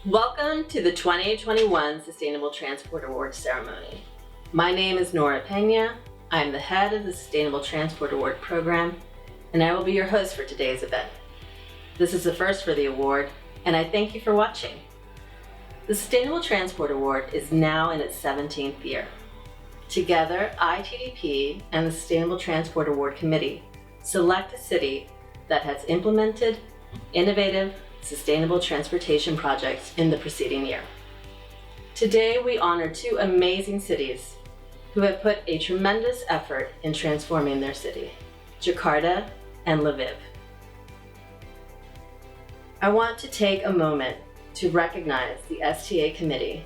Welcome to the 2021 Sustainable Transport Award ceremony. My name is Nora Pena. I am the head of the Sustainable Transport Award program, and I will be your host for today's event. This is the first for the award, and I thank you for watching. The Sustainable Transport Award is now in its 17th year. Together, ITDP and the Sustainable Transport Award Committee select a city that has implemented innovative, sustainable transportation projects in the preceding year. Today, we honor two amazing cities who have put a tremendous effort in transforming their city, Jakarta and Lviv. I want to take a moment to recognize the STA committee.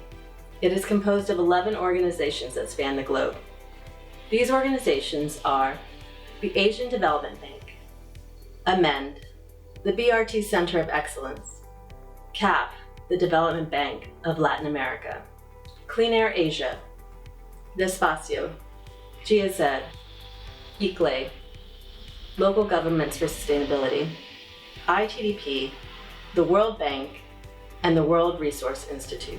It is composed of 11 organizations that span the globe. These organizations are the Asian Development Bank, AMEND, the BRT Center of Excellence, CAF, the Development Bank of Latin America, Clean Air Asia, Despacio, GIZ, ICLE, Local Governments for Sustainability, ITDP, the World Bank, and the World Resource Institute.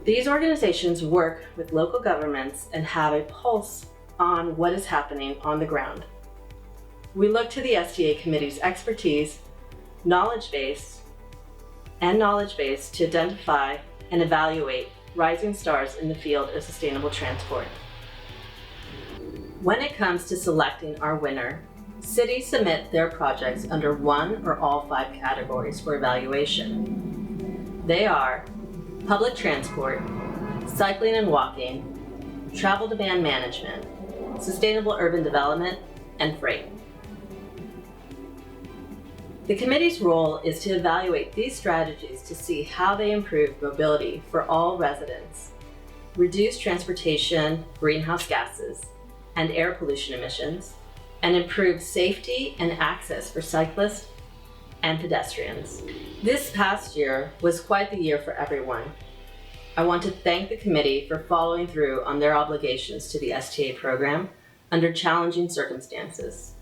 These organizations work with local governments and have a pulse on what is happening on the ground. We look to the STA Committee's expertise, knowledge base to identify and evaluate rising stars in the field of sustainable transport. When it comes to selecting our winner, cities submit their projects under one or all 5 categories for evaluation. They are public transport, cycling and walking, travel demand management, sustainable urban development, and freight. The committee's role is to evaluate these strategies to see how they improve mobility for all residents, reduce transportation greenhouse gases and air pollution emissions, and improve safety and access for cyclists and pedestrians. This past year was quite the year for everyone. I want to thank the committee for following through on their obligations to the STA program under challenging circumstances.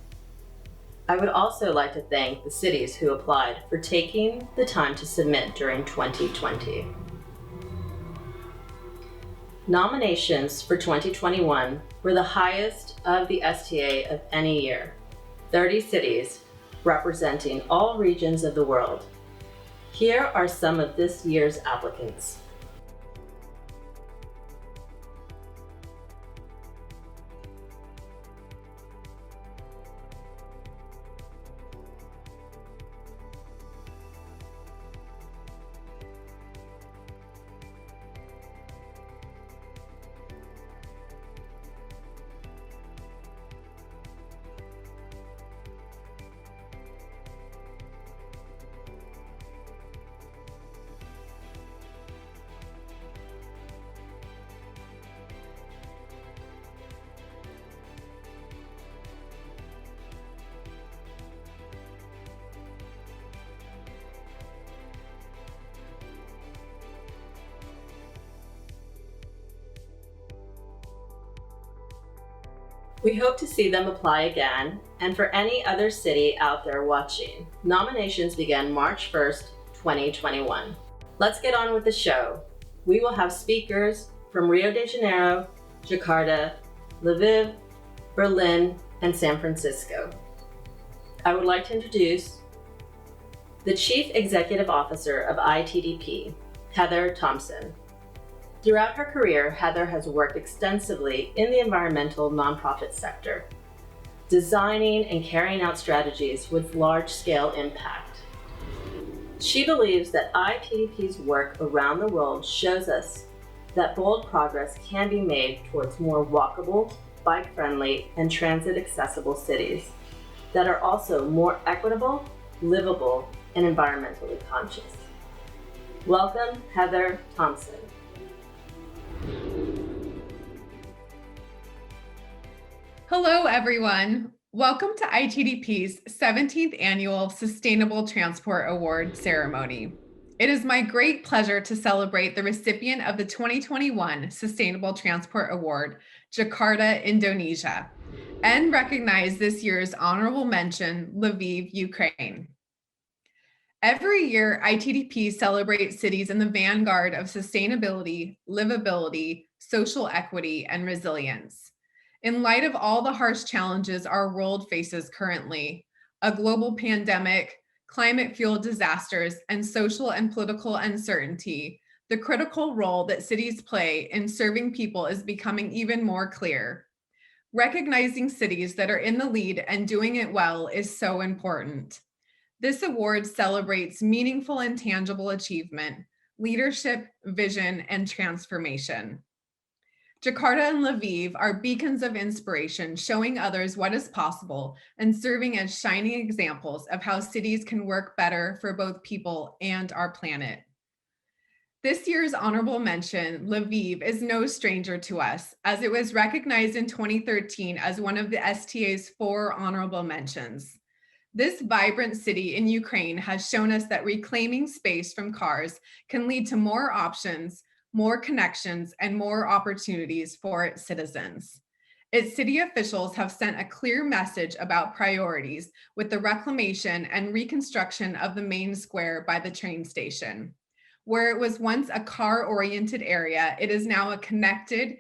I would also like to thank the cities who applied for taking the time to submit during 2020. Nominations for 2021 were the highest of the STA of any year, 30 cities representing all regions of the world. Here are some of this year's applicants. We hope to see them apply again, and for any other city out there watching, nominations begin March 1st, 2021. Let's get on with the show. We will have speakers from Rio de Janeiro, Jakarta, Lviv, Berlin, and San Francisco. I would like to introduce the Chief Executive Officer of ITDP, Heather Thompson. Throughout her career, Heather has worked extensively in the environmental nonprofit sector, designing and carrying out strategies with large-scale impact. She believes that ITDP's work around the world shows us that bold progress can be made towards more walkable, bike-friendly, and transit-accessible cities that are also more equitable, livable, and environmentally conscious. Welcome, Heather Thompson. Hello, everyone. Welcome to ITDP's 17th Annual Sustainable Transport Award ceremony. It is my great pleasure to celebrate the recipient of the 2021 Sustainable Transport Award, Jakarta, Indonesia, and recognize this year's honorable mention, Lviv, Ukraine. Every year, ITDP celebrates cities in the vanguard of sustainability, livability, social equity, and resilience. In light of all the harsh challenges our world faces currently, a global pandemic, climate-fueled disasters, and social and political uncertainty, the critical role that cities play in serving people is becoming even more clear. Recognizing cities that are in the lead and doing it well is so important. This award celebrates meaningful and tangible achievement, leadership, vision, and transformation. Jakarta and Lviv are beacons of inspiration, showing others what is possible and serving as shining examples of how cities can work better for both people and our planet. This year's honorable mention, Lviv, is no stranger to us, as it was recognized in 2013 as one of the STA's 4 honorable mentions. This vibrant city in Ukraine has shown us that reclaiming space from cars can lead to more options, more connections, and more opportunities for its citizens. Its city officials have sent a clear message about priorities with the reclamation and reconstruction of the main square by the train station. Where it was once a car-oriented area, it is now a connected,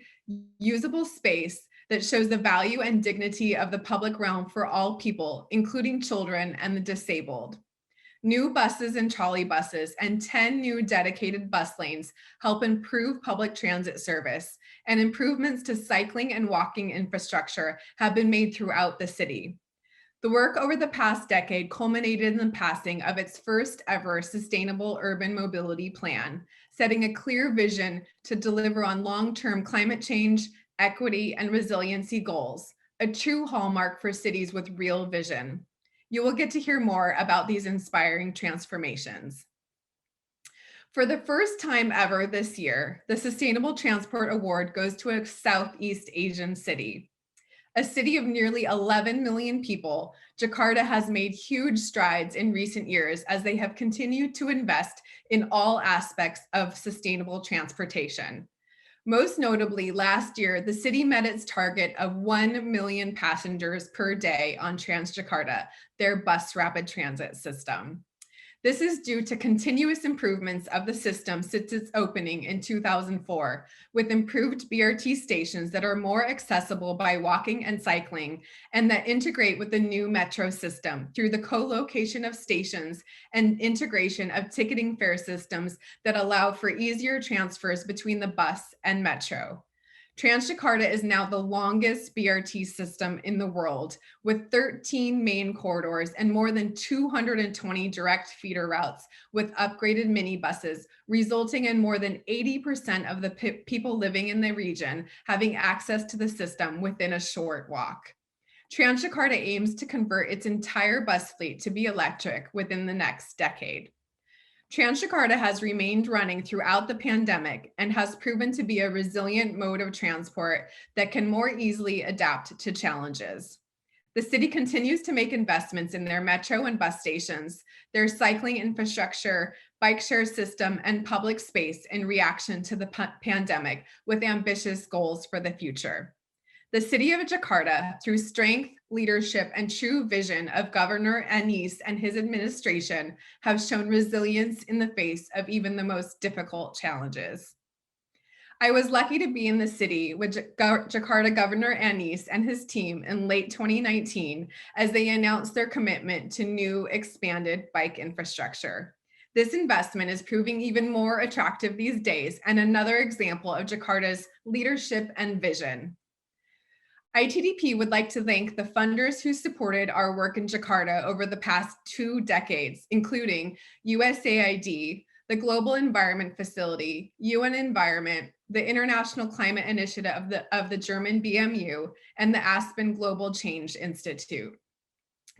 usable space that shows the value and dignity of the public realm for all people, including children and the disabled. New buses and trolley buses and 10 new dedicated bus lanes help improve public transit service, and improvements to cycling and walking infrastructure have been made throughout the city. The work over the past decade culminated in the passing of its first ever sustainable urban mobility plan, setting a clear vision to deliver on long-term climate change, equity, and resiliency goals, a true hallmark for cities with real vision. You will get to hear more about these inspiring transformations. For the first time ever this year, the Sustainable Transport Award goes to a Southeast Asian city. A city of nearly 11 million people, Jakarta has made huge strides in recent years as they have continued to invest in all aspects of sustainable transportation. Most notably, last year, the city met its target of 1 million passengers per day on Transjakarta, their bus rapid transit system. This is due to continuous improvements of the system since its opening in 2004, with improved BRT stations that are more accessible by walking and cycling, and that integrate with the new metro system through the co-location of stations and integration of ticketing fare systems that allow for easier transfers between the bus and metro. Transjakarta is now the longest BRT system in the world, with 13 main corridors and more than 220 direct feeder routes with upgraded minibuses, resulting in more than 80% of the people living in the region having access to the system within a short walk. Transjakarta aims to convert its entire bus fleet to be electric within the next decade. Transjakarta has remained running throughout the pandemic and has proven to be a resilient mode of transport that can more easily adapt to challenges. The city continues to make investments in their metro and bus stations, their cycling infrastructure, bike share system, and public space in reaction to the pandemic, with ambitious goals for the future. The city of Jakarta, through strength, leadership, and true vision of Governor Anies and his administration, have shown resilience in the face of even the most difficult challenges. I was lucky to be in the city with Jakarta Governor Anies and his team in late 2019 as they announced their commitment to new expanded bike infrastructure. This investment is proving even more attractive these days, and another example of Jakarta's leadership and vision. ITDP would like to thank the funders who supported our work in Jakarta over the past 2 decades, including USAID, the Global Environment Facility, UN Environment, the International Climate Initiative of the German BMU, and the Aspen Global Change Institute.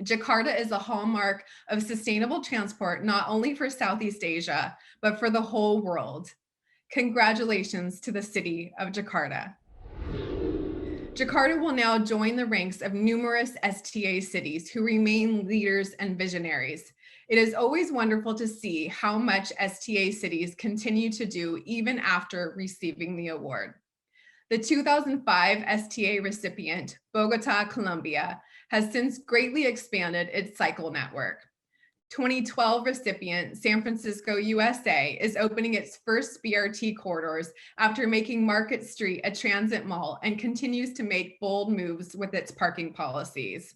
Jakarta is a hallmark of sustainable transport, not only for Southeast Asia, but for the whole world. Congratulations to the city of Jakarta. Jakarta will now join the ranks of numerous STA cities who remain leaders and visionaries. It is always wonderful to see how much STA cities continue to do even after receiving the award. The 2005 STA recipient, Bogota, Colombia, has since greatly expanded its cycle network. 2012 recipient, San Francisco, USA, is opening its first BRT corridors after making Market Street a transit mall and continues to make bold moves with its parking policies.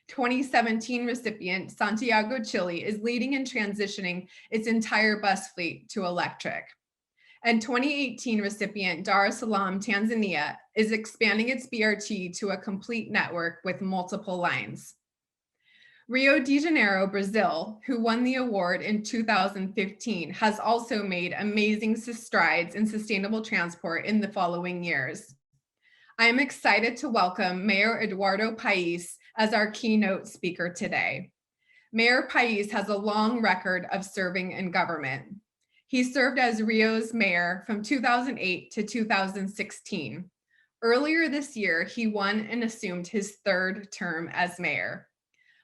2017 recipient, Santiago, Chile, is leading in transitioning its entire bus fleet to electric. And 2018 recipient, Dar es Salaam, Tanzania, is expanding its BRT to a complete network with multiple lines. Rio de Janeiro, Brazil, who won the award in 2015, has also made amazing strides in sustainable transport in the following years. I am excited to welcome Mayor Eduardo Paes as our keynote speaker today. Mayor Paes has a long record of serving in government. He served as Rio's mayor from 2008 to 2016. Earlier this year, he won and assumed his third term as mayor.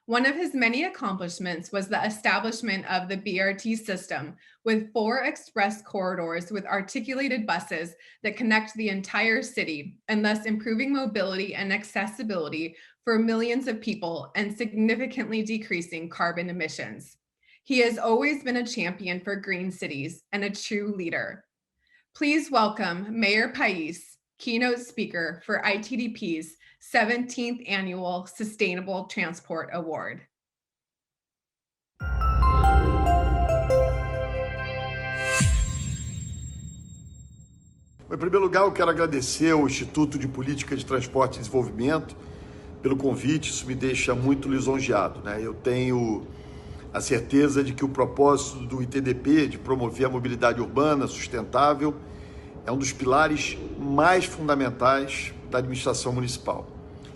One of his many accomplishments was the establishment of the BRT system with 4 express corridors with articulated buses that connect the entire city and thus improving mobility and accessibility for millions of people and significantly decreasing carbon emissions. He has always been a champion for green cities and a true leader. Please welcome Mayor Paes, keynote speaker for ITDP's 17th Annual Sustainable Transport Award. Em primeiro lugar, eu quero agradecer ao Instituto de Política de Transporte e Desenvolvimento pelo convite, isso me deixa muito lisonjeado, né? Eu tenho a certeza de que o propósito do ITDP de promover a mobilidade urbana sustentável é um dos pilares mais fundamentais da administração municipal.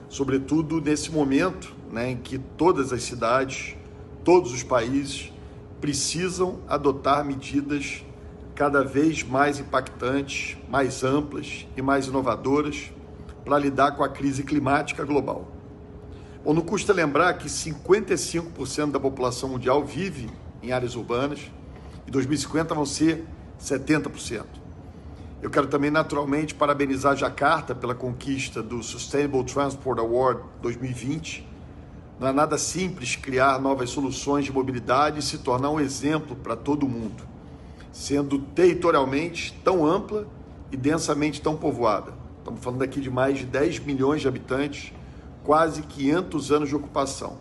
Sobretudo nesse momento, né, em que todas as cidades, todos os países precisam adotar medidas cada vez mais impactantes, mais amplas e mais inovadoras para lidar com a crise climática global. Bom, não custa lembrar que 55% da população mundial vive em áreas urbanas e em 2050 vão ser 70%. Eu quero também, naturalmente, parabenizar a Jakarta pela conquista do Sustainable Transport Award 2020. Não é nada simples criar novas soluções de mobilidade e se tornar um exemplo para todo mundo, sendo territorialmente tão ampla e densamente tão povoada. Estamos falando aqui de mais de 10 milhões de habitantes, quase 500 anos de ocupação.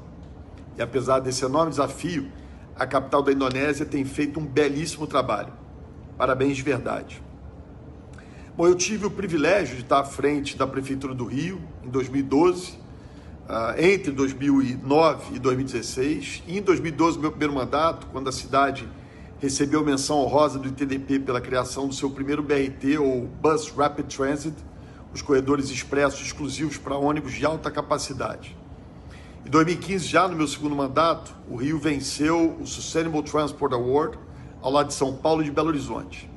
E apesar desse enorme desafio, a capital da Indonésia tem feito um belíssimo trabalho. Parabéns de verdade. Bom, eu tive o privilégio de estar à frente da Prefeitura do Rio em 2012, entre 2009 e 2016. E em 2012, meu primeiro mandato, quando a cidade recebeu menção honrosa do ITDP pela criação do seu primeiro BRT, ou Bus Rapid Transit, os corredores expressos exclusivos para ônibus de alta capacidade. Em 2015, já no meu segundo mandato, o Rio venceu o Sustainable Transport Award ao lado de São Paulo e de Belo Horizonte.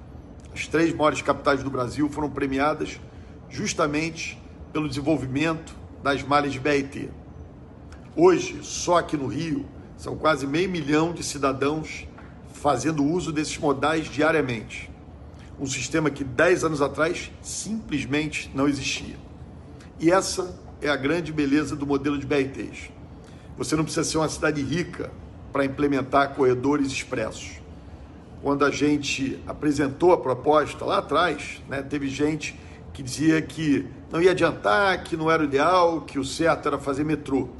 As 3 maiores capitais do Brasil foram premiadas justamente pelo desenvolvimento das malhas de BRT. Hoje, só aqui no Rio, são quase 500 mil de cidadãos fazendo uso desses modais diariamente. Um sistema que 10 anos atrás simplesmente não existia. E essa é a grande beleza do modelo de BRTs. Você não precisa ser uma cidade rica para implementar corredores expressos. Quando a gente apresentou a proposta lá atrás, né, teve gente que dizia que não ia adiantar, que não era o ideal, que o certo era fazer metrô.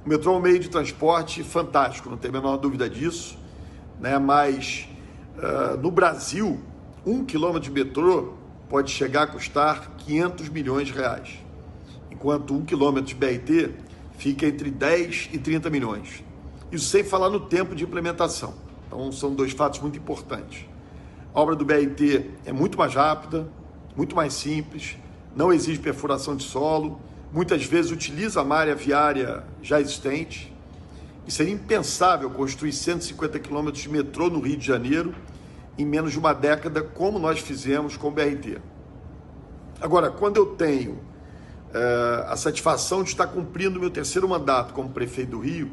O metrô é um meio de transporte fantástico, não tem a menor dúvida disso, né? Mas no Brasil, 1 quilômetro de metrô pode chegar a custar 500 milhões de reais, enquanto 1 quilômetro de BRT fica entre 10 e 30 milhões. Isso sem falar no tempo de implementação. Então, são 2 fatos muito importantes. A obra do BRT é muito mais rápida, muito mais simples, não exige perfuração de solo, muitas vezes utiliza a malha viária já existente. E seria impensável construir 150 quilômetros de metrô no Rio de Janeiro em menos de uma década, como nós fizemos com o BRT. Agora, quando eu tenho a satisfação de estar cumprindo o meu 3º mandato como prefeito do Rio,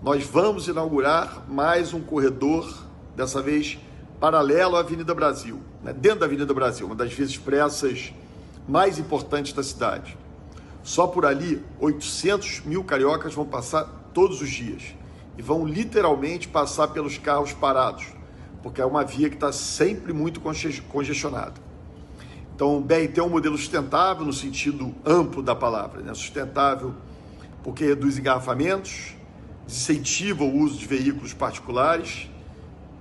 nós vamos inaugurar mais um corredor, dessa vez paralelo à Avenida Brasil, né? Dentro da Avenida Brasil, uma das vias expressas mais importantes da cidade. Só por ali, 800 mil cariocas vão passar todos os dias. e vão literalmente passar pelos carros parados, porque é uma via que está sempre muito congestionada. Então, o BRT é um modelo sustentável no sentido amplo da palavra, né? Sustentável porque reduz engarrafamentos, incentiva o uso de veículos particulares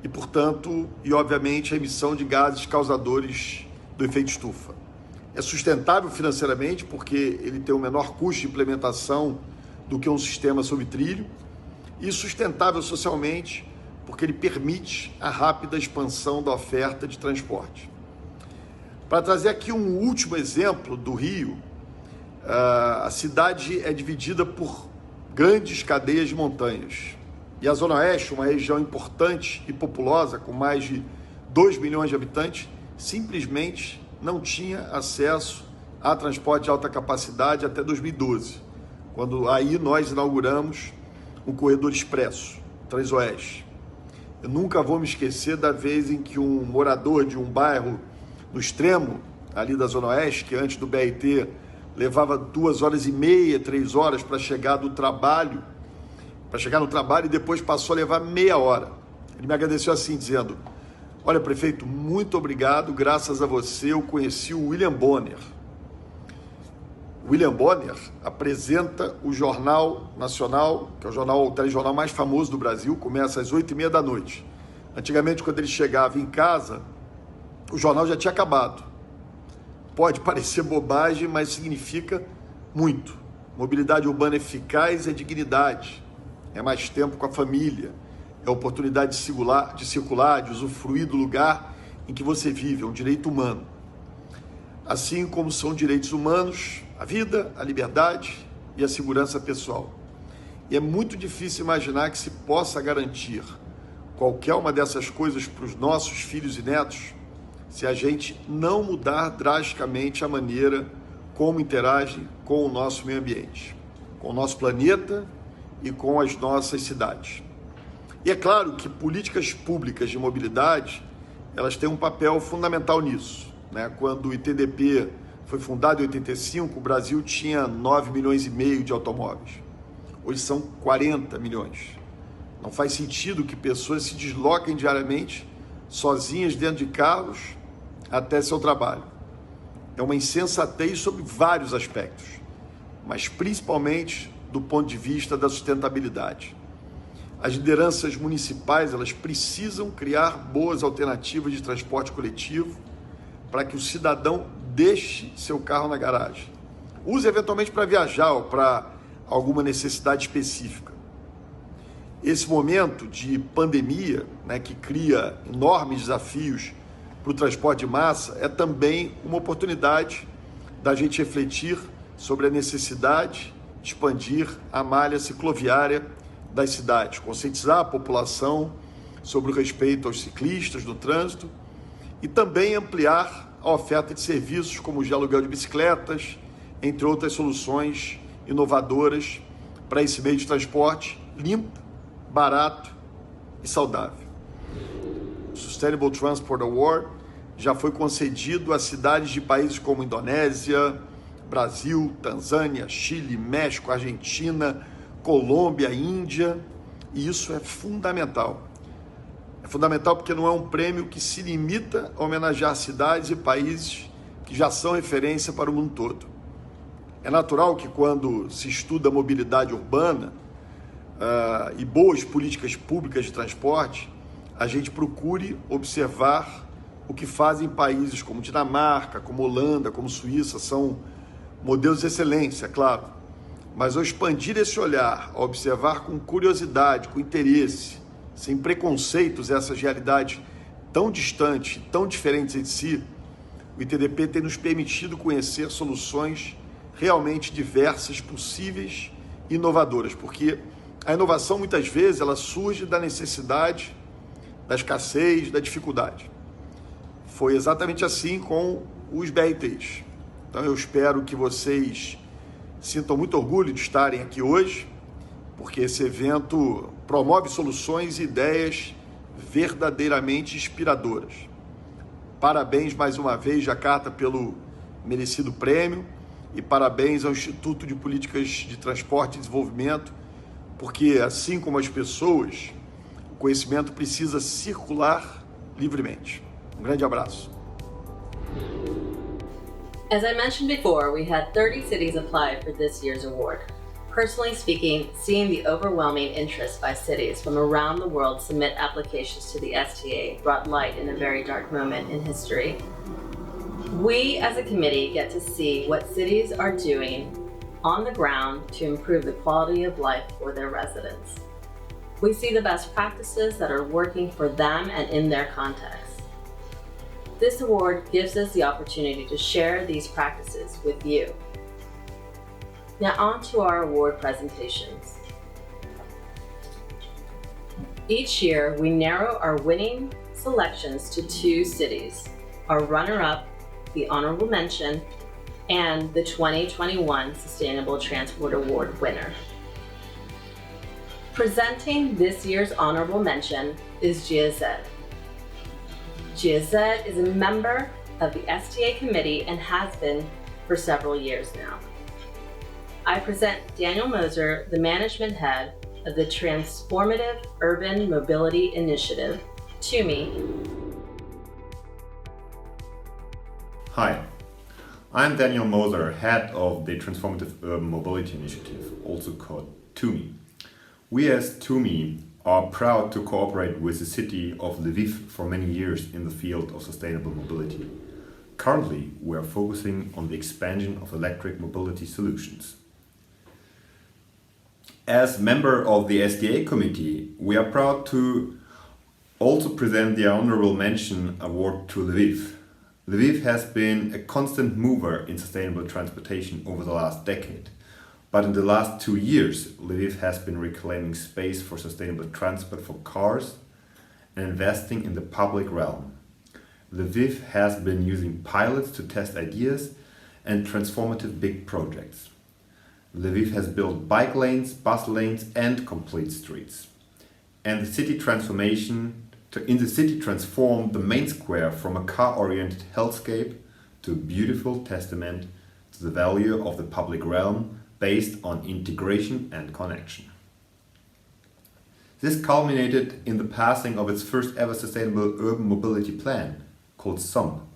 e, portanto, obviamente, a emissão de gases causadores do efeito estufa. É sustentável financeiramente porque ele tem um menor custo de implementação do que um sistema sob trilho, e sustentável socialmente porque ele permite a rápida expansão da oferta de transporte. Para trazer aqui um último exemplo do Rio, a cidade é dividida por grandes cadeias de montanhas. E a Zona Oeste, uma região importante e populosa, com mais de 2 milhões de habitantes, simplesmente não tinha acesso a transporte de alta capacidade até 2012, quando aí nós inauguramos o corredor expresso, Transoeste. Eu nunca vou me esquecer da vez em que um morador de um bairro no extremo ali da Zona Oeste, que antes do BRT levava 2 horas e meia, 3 horas para chegar no trabalho e depois passou a levar meia hora. Ele me agradeceu assim, dizendo: olha, prefeito, muito obrigado, graças a você eu conheci o William Bonner. William Bonner apresenta o Jornal Nacional, que é o telejornal mais famoso do Brasil, começa às 8h30 da noite. Antigamente, quando ele chegava em casa, o jornal já tinha acabado. Pode parecer bobagem, mas significa muito. Mobilidade urbana eficaz é dignidade, é mais tempo com a família, é oportunidade de circular, de usufruir do lugar em que você vive, é um direito humano. Assim como são direitos humanos a vida, a liberdade e a segurança pessoal. E é muito difícil imaginar que se possa garantir qualquer uma dessas coisas para os nossos filhos e netos se a gente não mudar drasticamente a maneira como interage com o nosso meio ambiente, com o nosso planeta e com as nossas cidades. E é claro que políticas públicas de mobilidade, elas têm um papel fundamental nisso, né? Quando o ITDP foi fundado em 85, o Brasil tinha 9,5 milhões de automóveis. Hoje são 40 milhões. Não faz sentido que pessoas se desloquem diariamente sozinhas dentro de carros até seu trabalho. É uma insensatez sobre vários aspectos, mas principalmente do ponto de vista da sustentabilidade. As lideranças municipais, elas precisam criar boas alternativas de transporte coletivo para que o cidadão deixe seu carro na garagem. Use eventualmente para viajar ou para alguma necessidade específica. Esse momento de pandemia, né, que cria enormes desafios para o transporte de massa, é também uma oportunidade da gente refletir sobre a necessidade de expandir a malha cicloviária das cidades, conscientizar a população sobre o respeito aos ciclistas no trânsito e também ampliar a oferta de serviços como o de aluguel de bicicletas, entre outras soluções inovadoras para esse meio de transporte limpo, barato e saudável. O Sustainable Transport Award já foi concedido a cidades de países como Indonésia, Brasil, Tanzânia, Chile, México, Argentina, Colômbia, Índia, e isso é fundamental. É fundamental porque não é um prêmio que se limita a homenagear cidades e países que já são referência para o mundo todo. É natural que quando se estuda mobilidade urbana e boas políticas públicas de transporte, a gente procure observar o que fazem países como Dinamarca, como Holanda, como Suíça, são modelos de excelência, claro. Mas ao expandir esse olhar, ao observar com curiosidade, com interesse, sem preconceitos essas realidades tão distantes, tão diferentes entre si, o ITDP tem nos permitido conhecer soluções realmente diversas, possíveis e inovadoras, porque a inovação muitas vezes ela surge da necessidade, da escassez, da dificuldade. Foi exatamente assim com os BRTs. Então eu espero que vocês sintam muito orgulho de estarem aqui hoje, porque esse evento promove soluções e ideias verdadeiramente inspiradoras. Parabéns mais uma vez, Jakarta, pelo merecido prêmio, e parabéns ao Instituto de Políticas de Transporte e Desenvolvimento porque assim como as pessoas, o conhecimento precisa circular livremente. Um grande abraço. As I mentioned before, we had 30 cities apply for this year's award. Personally speaking, seeing the overwhelming interest by cities from around the world submit applications to the STA brought light in a very dark moment in history. We as a committee get to see what cities are doing on the ground to improve the quality of life for their residents. We see the best practices that are working for them and in their context. This award gives us the opportunity to share these practices with you. Now on to our award presentations. Each year, we narrow our winning selections to 2 cities, our runner-up, the honorable mention, and the 2021 Sustainable Transport Award winner. Presenting this year's honorable mention is GIZ. GIZ is a member of the STA committee and has been for several years now. I present Daniel Moser, the management head of the Transformative Urban Mobility Initiative, to me. Hi, I'm Daniel Moser, head of the Transformative Urban Mobility Initiative, also called TUMI. We as TUMI are proud to cooperate with the city of Lviv for many years in the field of sustainable mobility. Currently, we are focusing on the expansion of electric mobility solutions. As member of the STA committee, we are proud to also present the Honorable Mention Award to Lviv. Lviv has been a constant mover in sustainable transportation over the last decade. But in the last 2 years, Lviv has been reclaiming space for sustainable transport for cars and investing in the public realm. Lviv has been using pilots to test ideas and transformative big projects. Lviv has built bike lanes, bus lanes and complete streets. And the city transformed the main square from a car-oriented hellscape to a beautiful testament to the value of the public realm based on integration and connection. This culminated in the passing of its first ever sustainable urban mobility plan, called SOM,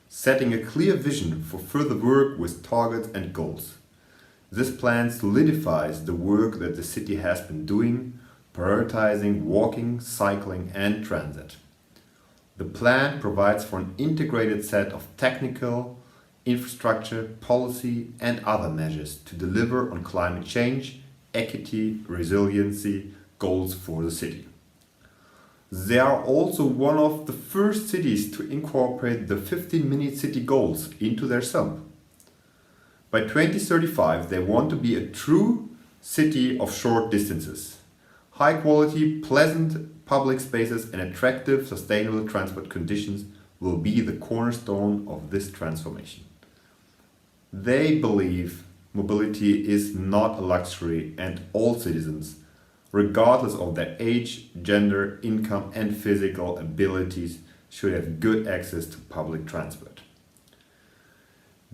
setting a clear vision for further work with targets and goals. This plan solidifies the work that the city has been doing, prioritizing walking, cycling and transit. The plan provides for an integrated set of technical, infrastructure, policy and other measures to deliver on climate change, equity, resiliency goals for the city. They are also one of the first cities to incorporate the 15-minute city goals into their SOM. By 2035, they want to be a true city of short distances. High quality, pleasant public spaces and attractive, sustainable transport conditions will be the cornerstone of this transformation. They believe mobility is not a luxury and all citizens, regardless of their age, gender, income and physical abilities, should have good access to public transport.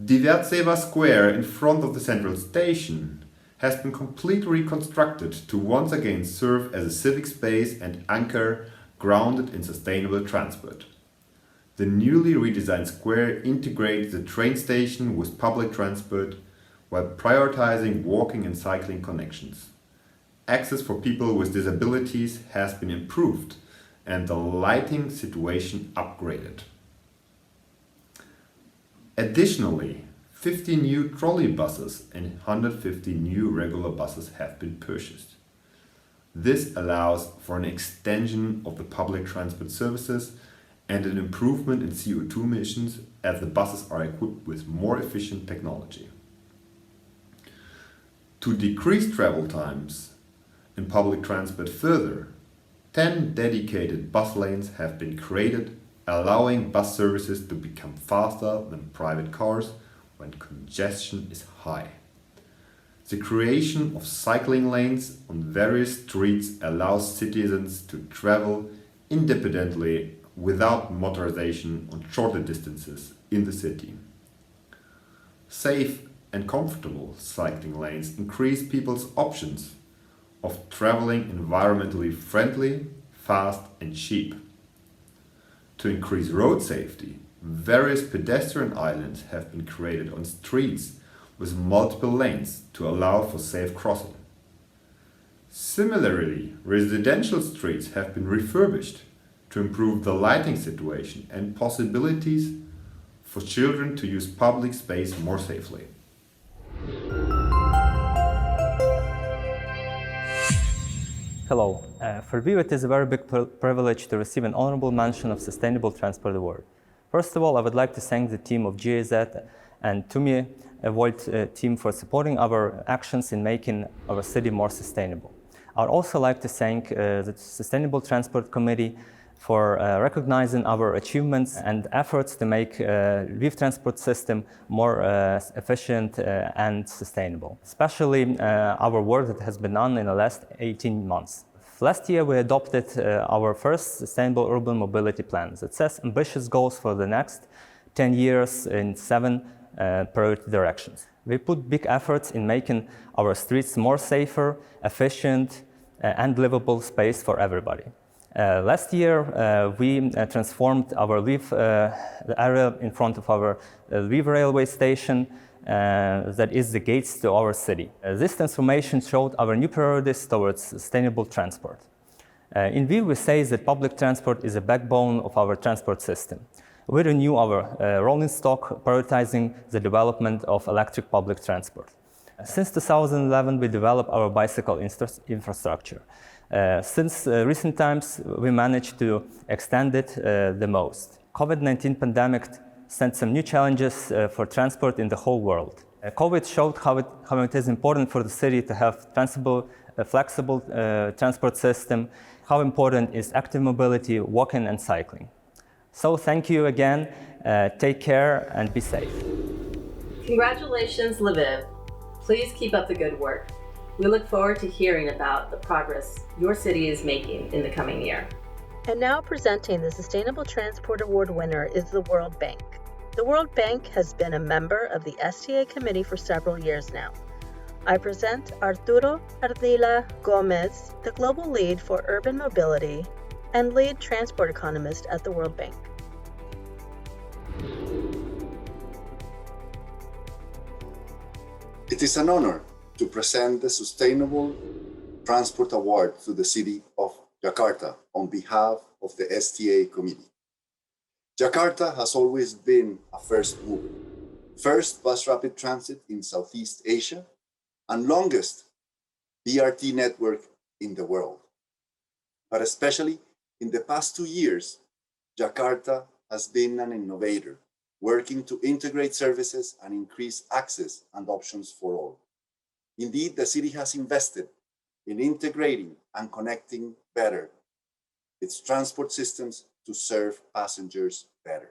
Divertseva Square in front of the central station has been completely reconstructed to once again serve as a civic space and anchor grounded in sustainable transport. The newly redesigned square integrates the train station with public transport while prioritizing walking and cycling connections. Access for people with disabilities has been improved and the lighting situation upgraded. Additionally, 50 new trolley buses and 150 new regular buses have been purchased. This allows for an extension of the public transport services and an improvement in CO2 emissions as the buses are equipped with more efficient technology. To decrease travel times in public transport further, 10 dedicated bus lanes have been created, allowing bus services to become faster than private cars when congestion is high. The creation of cycling lanes on various streets allows citizens to travel independently without motorization on shorter distances in the city. Safe and comfortable cycling lanes increase people's options, of traveling environmentally friendly, fast and cheap. To increase road safety, various pedestrian islands have been created on streets with multiple lanes to allow for safe crossing. Similarly, residential streets have been refurbished to improve the lighting situation and possibilities for children to use public space more safely. Hello. For Lviv, it is a very big privilege to receive an honorable mention of Sustainable Transport Award. First of all, I would like to thank the team of GIZ and TUMI Award team for supporting our actions in making our city more sustainable. I would also like to thank the Sustainable Transport Committee for recognizing our achievements and efforts to make Lviv transport system more efficient and sustainable, especially our work that has been done in the last 18 months. Last year, we adopted our first Sustainable Urban Mobility Plan that sets ambitious goals for the next 10 years in 7 priority directions. We put big efforts in making our streets more safer, efficient, and livable space for everybody. Last year, we transformed our Lviv, the area in front of our Lviv railway station that is the gates to our city. This transformation showed our new priorities towards sustainable transport. In Lviv, we say that public transport is a backbone of our transport system. We renew our rolling stock, prioritizing the development of electric public transport. Since 2011, we developed our bicycle infrastructure. Since recent times, we managed to extend it the most. COVID-19 pandemic sent some new challenges for transport in the whole world. COVID showed how it is important for the city to have a flexible transport system, how important is active mobility, walking and cycling. So thank you again, take care and be safe. Congratulations, Lviv. Please keep up the good work. We look forward to hearing about the progress your city is making in the coming year. And now presenting the Sustainable Transport Award winner is the World Bank. The World Bank has been a member of the STA committee for several years now. I present Arturo Ardila Gomez, the global lead for urban mobility and lead transport economist at the World Bank. It is an honor to present the Sustainable Transport Award to the city of Jakarta on behalf of the STA committee. Jakarta has always been a first mover, first bus rapid transit in Southeast Asia, and longest BRT network in the world. But especially in the past 2 years, Jakarta has been an innovator, working to integrate services and increase access and options for all. Indeed, the city has invested in integrating and connecting better its transport systems to serve passengers better.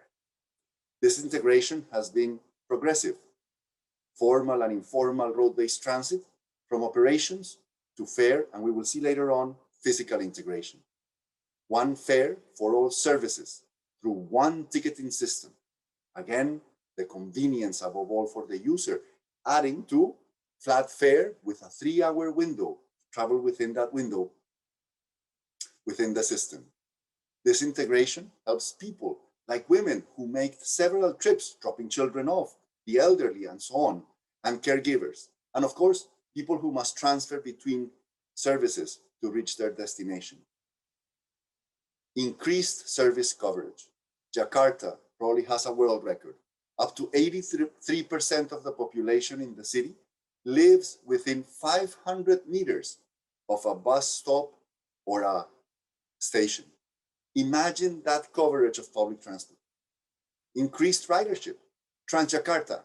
This integration has been progressive, formal and informal road-based transit, from operations to fare, and we will see later on, physical integration. One fare for all services through one ticketing system. Again, the convenience above all for the user, adding to flat fare with a 3-hour window, travel within that window, within the system. This integration helps people like women who make several trips, dropping children off, the elderly and so on, and caregivers. And of course, people who must transfer between services to reach their destination. Increased service coverage. Jakarta probably has a world record. Up to 83% of the population in the city lives within 500 meters of a bus stop or a station. Imagine that coverage of public transport. Increased ridership. Transjakarta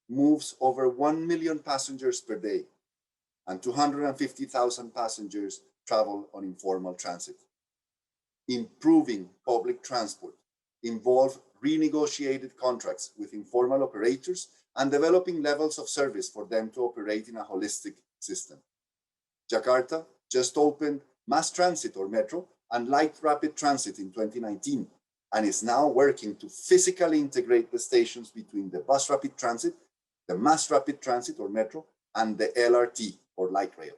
moves over 1 million passengers per day, and 250,000 passengers travel on informal transit. Improving public transport involve renegotiated contracts with informal operators and developing levels of service for them to operate in a holistic system. Jakarta just opened mass transit or metro and light rapid transit in 2019 and is now working to physically integrate the stations between the bus rapid transit, the mass rapid transit or metro, and the LRT or light rail.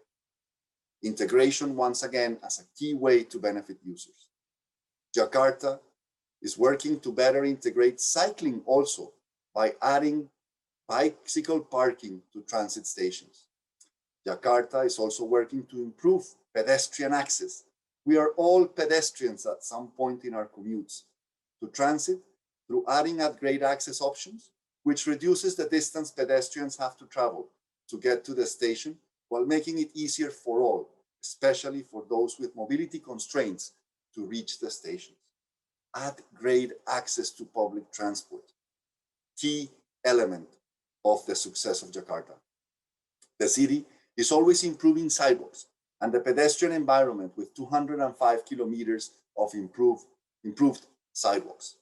Integration, once again, as a key way to benefit users. Jakarta is working to better integrate cycling also by adding bicycle parking to transit stations. Jakarta is also working to improve pedestrian access. We are all pedestrians at some point in our commutes to transit through adding at-grade access options, which reduces the distance pedestrians have to travel to get to the station while making it easier for all, especially for those with mobility constraints, to reach the stations. At-grade access to public transport, key element of the success of Jakarta. The city is always improving sidewalks and the pedestrian environment with 205 kilometers of improved sidewalks.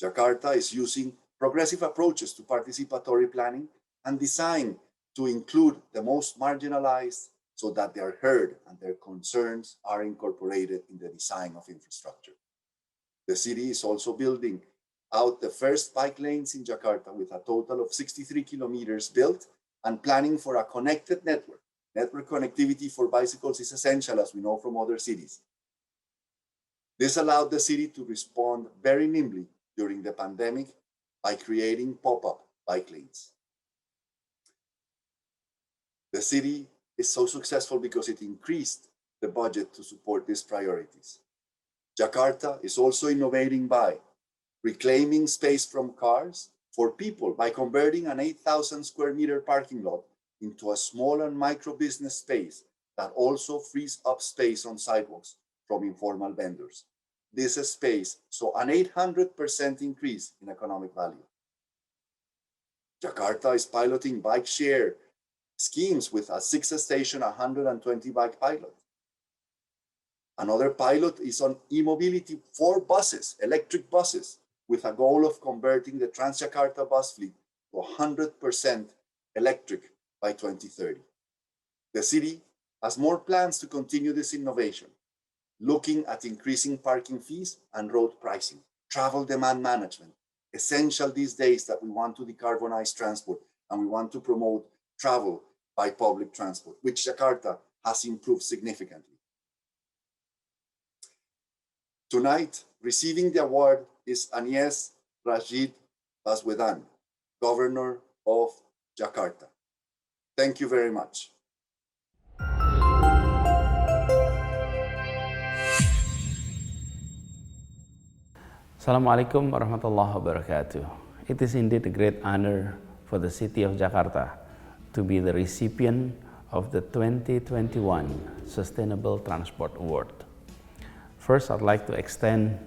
Jakarta is using progressive approaches to participatory planning and design to include the most marginalized so that they are heard and their concerns are incorporated in the design of infrastructure. The city is also building out the first bike lanes in Jakarta with a total of 63 kilometers built and planning for a connected network. Network connectivity for bicycles is essential, as we know from other cities. This allowed the city to respond very nimbly during the pandemic by creating pop-up bike lanes. The city is so successful because it increased the budget to support these priorities. Jakarta is also innovating by reclaiming space from cars for people by converting an 8,000 square meter parking lot into a small and micro business space that also frees up space on sidewalks from informal vendors. This space saw an 800% increase in economic value. Jakarta is piloting bike share schemes with a 6-station, 120 bike pilot. Another pilot is on e-mobility for buses, electric buses, with a goal of converting the Transjakarta bus fleet to 100% electric by 2030. The city has more plans to continue this innovation, looking at increasing parking fees and road pricing, travel demand management, essential these days that we want to decarbonize transport and we want to promote travel by public transport, which Jakarta has improved significantly. Tonight, receiving the award is Anies Rasyid Baswedan, Governor of Jakarta. Thank you very much. Assalamualaikum warahmatullahi wabarakatuh. It is indeed a great honor for the city of Jakarta to be the recipient of the 2021 Sustainable Transport Award. First, I'd like to extend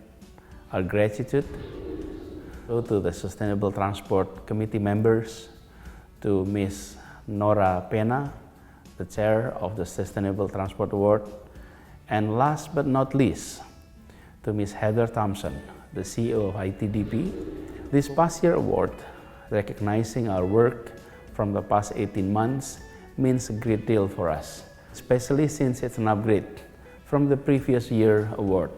our gratitude to the Sustainable Transport Committee members, to Ms. Nora Pena, the chair of the Sustainable Transport Award, and last but not least, to Ms. Heather Thompson, the CEO of ITDP. This past year award, recognizing our work from the past 18 months, means a great deal for us, especially since it's an upgrade from the previous year award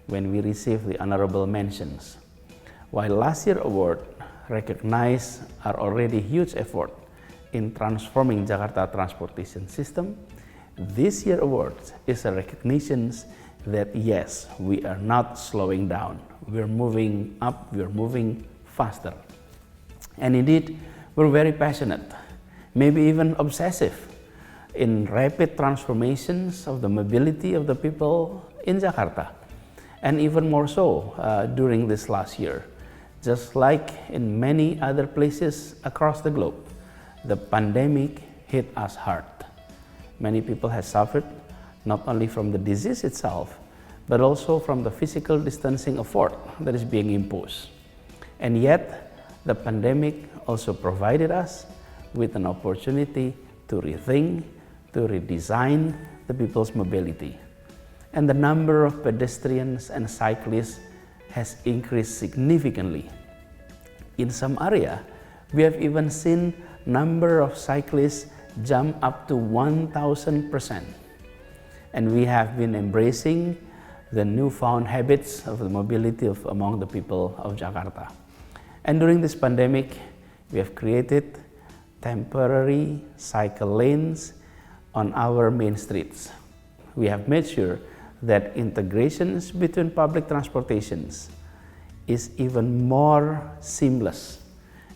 when we received the honorable mentions. While last year award recognized our already huge effort in transforming Jakarta transportation system, this year award is a recognition that yes, we are not slowing down. We're moving up, we're moving faster. And indeed, we're very passionate, maybe even obsessive, in rapid transformations of the mobility of the people in Jakarta, and even more so during this last year. Just like in many other places across the globe, the pandemic hit us hard. Many people have suffered not only from the disease itself, but also from the physical distancing effort that is being imposed. And yet, the pandemic also provided us with an opportunity to rethink, to redesign the people's mobility. And the number of pedestrians and cyclists has increased significantly. In some area, we have even seen number of cyclists jump up to 1,000%. And we have been embracing the newfound habits of the mobility among the people of Jakarta. And during this pandemic, we have created temporary cycle lanes on our main streets. We have made sure that integrations between public transportations is even more seamless,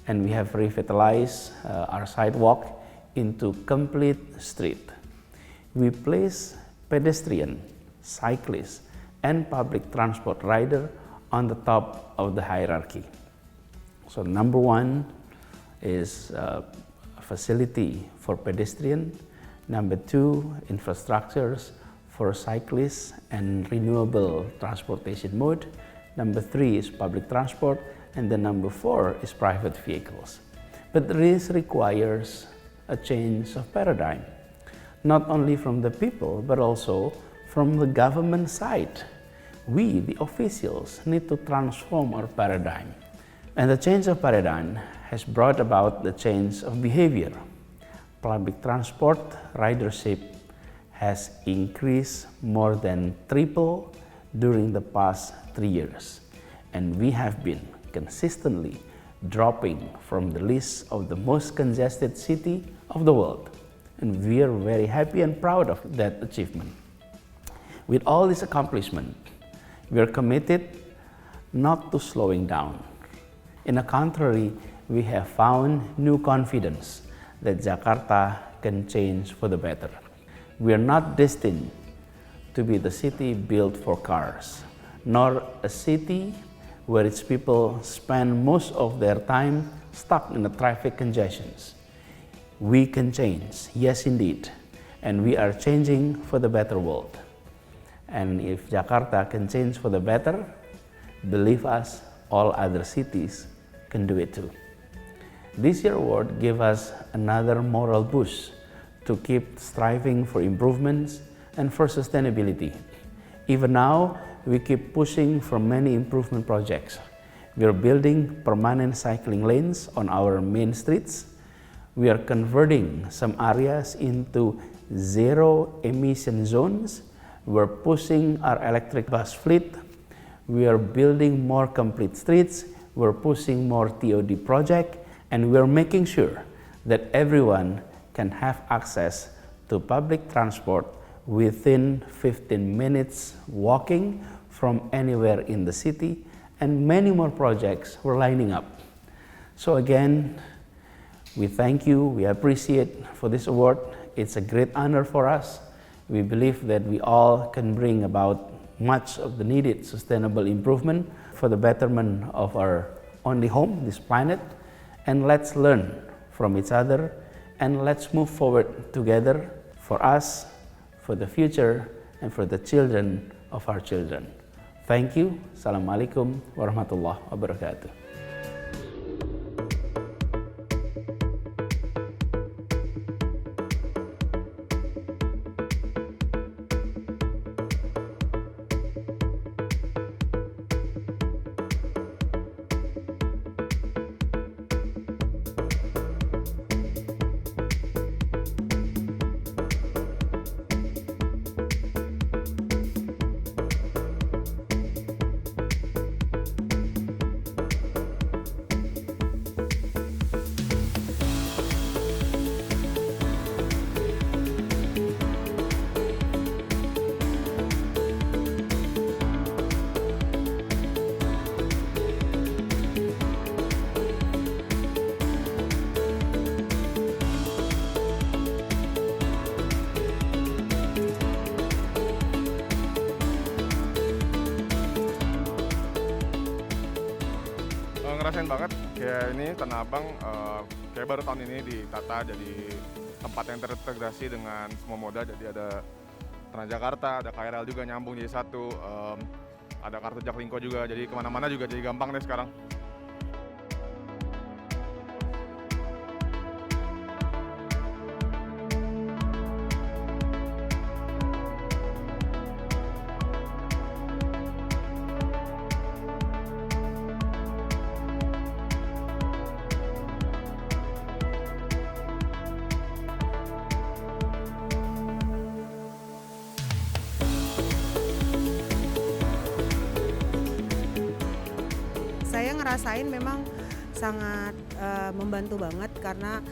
and we have revitalized our sidewalk into complete street. We place pedestrian, cyclist, and public transport rider on the top of the hierarchy. So number one is a facility for pedestrian. Number two, infrastructures for cyclists and renewable transportation mode. Number three is public transport. And then number four is private vehicles. But this requires a change of paradigm, not only from the people, but also from the government side. We, the officials, need to transform our paradigm. And the change of paradigm has brought about the change of behavior. Public transport ridership has increased more than triple during the past 3 years. And we have been consistently dropping from the list of the most congested city of the world. And we are very happy and proud of that achievement. With all this accomplishment, we are committed not to slowing down. In the contrary, we have found new confidence that Jakarta can change for the better. We are not destined to be the city built for cars, nor a city where its people spend most of their time stuck in the traffic congestions. We can change, yes indeed, and we are changing for the better world. And if Jakarta can change for the better, believe us, all other cities can do it too. This year's award gave us another moral boost to keep striving for improvements and for sustainability. Even now, we keep pushing for many improvement projects. We are building permanent cycling lanes on our main streets. We are converting some areas into zero-emission zones. We're pushing our electric bus fleet. We are building more complete streets. We're pushing more TOD projects. And we're making sure that everyone can have access to public transport within 15 minutes walking from anywhere in the city, and many more projects we're lining up. So again, we thank you, we appreciate for this award. It's a great honor for us. We believe that we all can bring about much of the needed sustainable improvement for the betterment of our only home, this planet. And let's learn from each other, and let's move forward together for us, for the future, and for the children of our children. Thank you. Assalamualaikum warahmatullahi wabarakatuh. Ngerasain banget kayak ini Tanah Abang kayak baru tahun ini ditata jadi tempat yang terintegrasi dengan semua moda. Jadi ada Transjakarta, ada KRL juga nyambung jadi satu, ada kartu Jaklingko juga, jadi kemana-mana juga jadi gampang deh sekarang. Saya ngerasain memang sangat membantu banget karena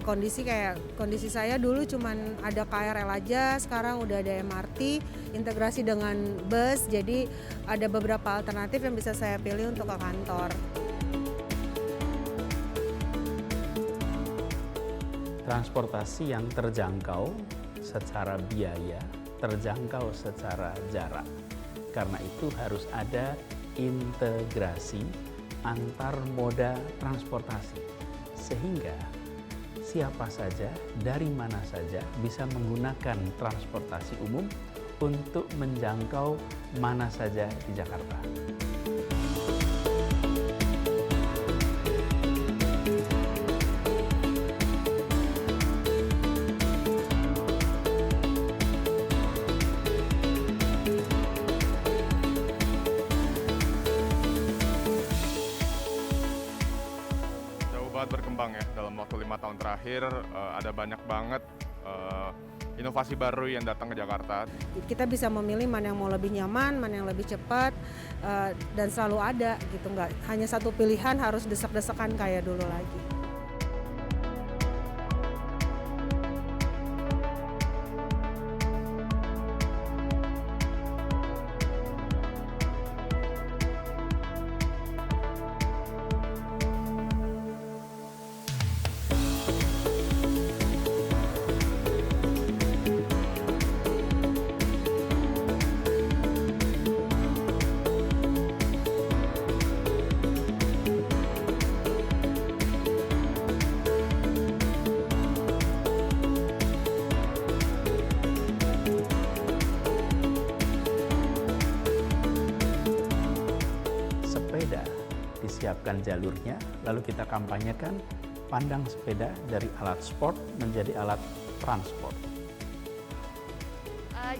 kondisi saya dulu cuman ada KRL aja, sekarang udah ada MRT, integrasi dengan bus, jadi ada beberapa alternatif yang bisa saya pilih untuk ke kantor. Transportasi yang terjangkau secara biaya, terjangkau secara jarak. Karena itu harus ada integrasi antar moda transportasi, sehingga siapa saja, dari mana saja bisa menggunakan transportasi umum untuk menjangkau mana saja di Jakarta. Berkembang ya dalam waktu 5 tahun terakhir, ada banyak banget inovasi baru yang datang ke Jakarta. Kita bisa memilih mana yang mau lebih nyaman, mana yang lebih cepat, dan selalu ada gitu, nggak hanya satu pilihan harus desak-desakan kayak dulu lagi. Disiapkan jalurnya, lalu kita kampanyekan pandang sepeda dari alat sport menjadi alat transport.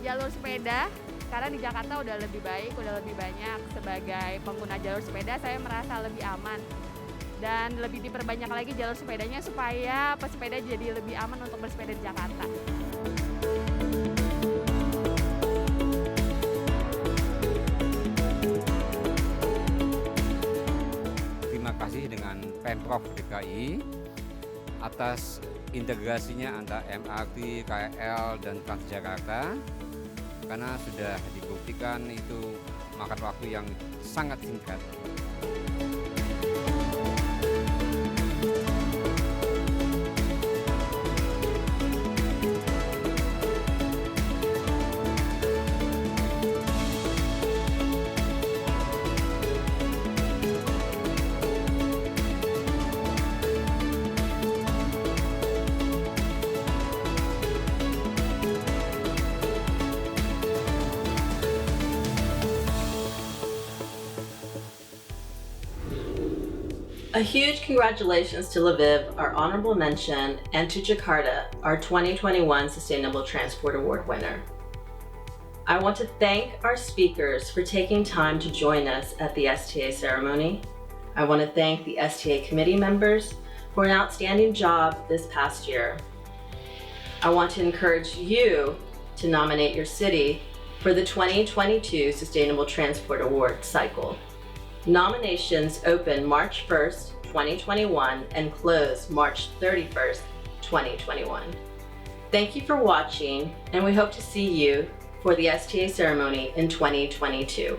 Jalur sepeda, karena di Jakarta udah lebih baik, udah lebih banyak. Sebagai pengguna jalur sepeda, saya merasa lebih aman. Dan lebih diperbanyak lagi jalur sepedanya supaya pesepeda jadi lebih aman untuk bersepeda di Jakarta. Kasih dengan Pemprov DKI atas integrasinya antara MRT, KRL, dan Transjakarta, karena sudah dibuktikan itu makan waktu yang sangat singkat. A huge congratulations to Lviv, our honorable mention, and to Jakarta, our 2021 Sustainable Transport Award winner. I want to thank our speakers for taking time to join us at the STA ceremony. I want to thank the STA committee members for an outstanding job this past year. I want to encourage you to nominate your city for the 2022 Sustainable Transport Award cycle. Nominations open March 1st, 2021 and close March 31st, 2021. Thank you for watching, and we hope to see you for the STA ceremony in 2022.